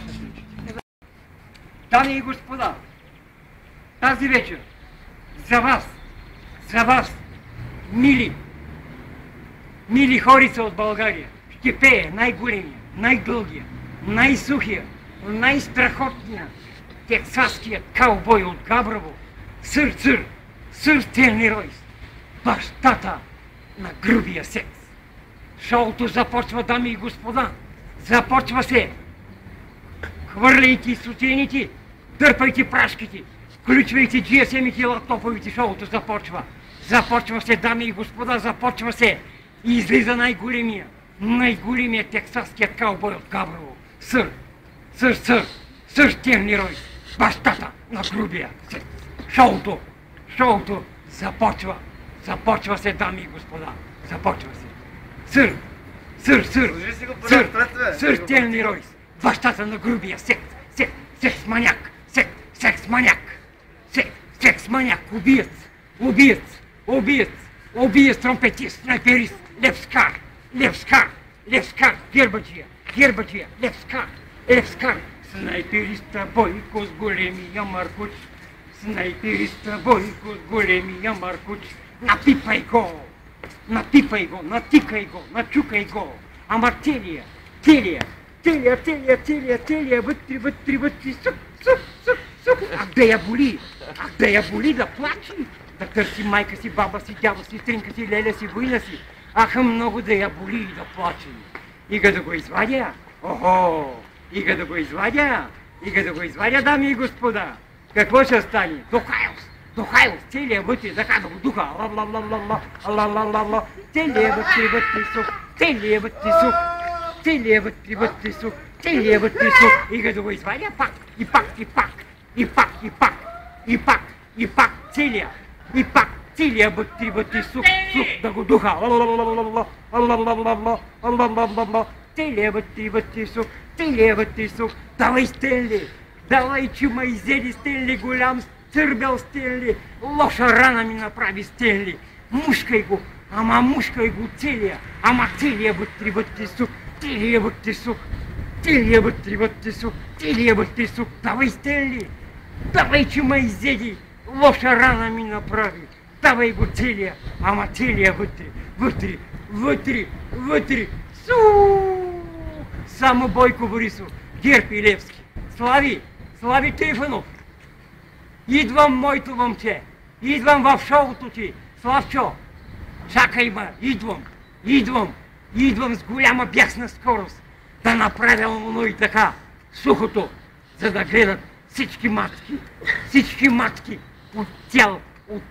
случите. Дами и господа, тази вечер за вас, мили хорица от България, ще пее най-големия, най-дългия, най-сухия, най-страхотния тексаският каубой от Габрово, Сър Стенли Ройс, бащата на грубия секс. Шоуто започва, дами и господа, започва се. Хвърляйте сутените, дърпайте прашките, включвайте GSM-ите и лаптоповите, шоуто започва. Започва се, дами и господа, започва се. И излиза най-големия тексаският каубой от Габрово. Сър Стенли Ройс, бащата на грубия секс. Шоуто започва. Започва се, дами и господа. Започва се. Сър Стенли Ройс, бащата на грубия секс. Секс маняк, убиец, тромпетист, снайперист, левскар, гербаджия, левскар, снайпериста Бойко с големия маркуч, напипай го, натикай го, начукай го, ама телия, вътре, сук, а да я боли да плачи, да търси майка си, баба си, дядо си, стринка си, леля си, война си, аха много да я боли и да плаче. Ига да го извадя, ига да го извадя, дами и господа. Какво ще стане? Дохайлс, целият вътре, така да го духа, целият вътре сух, ига да го извадя пак, целият вътре сух, да го духа, целият вътре сух, давай Стенли, давай, че ма изеди Стенли, голям църбел Стенли, лоша рана ми направи Стенли, мушкай го целия, целият вътре сух, давай Стенли, давай, че ма изеди, лоша рана ми направи, давай го целия, целият вътре, само Бойко Борисов, Герб и Левски. Слави Трифонов, идвам, моето момче, идвам в шоуто ти, Славчо, чакай ма, идвам с голяма бясна скорост, да направя оно и така, сухото, за да гледат всички матки от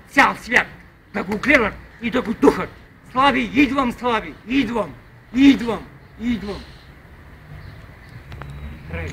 цял свят, да го гледат и да го духат. Слави, идвам. Край.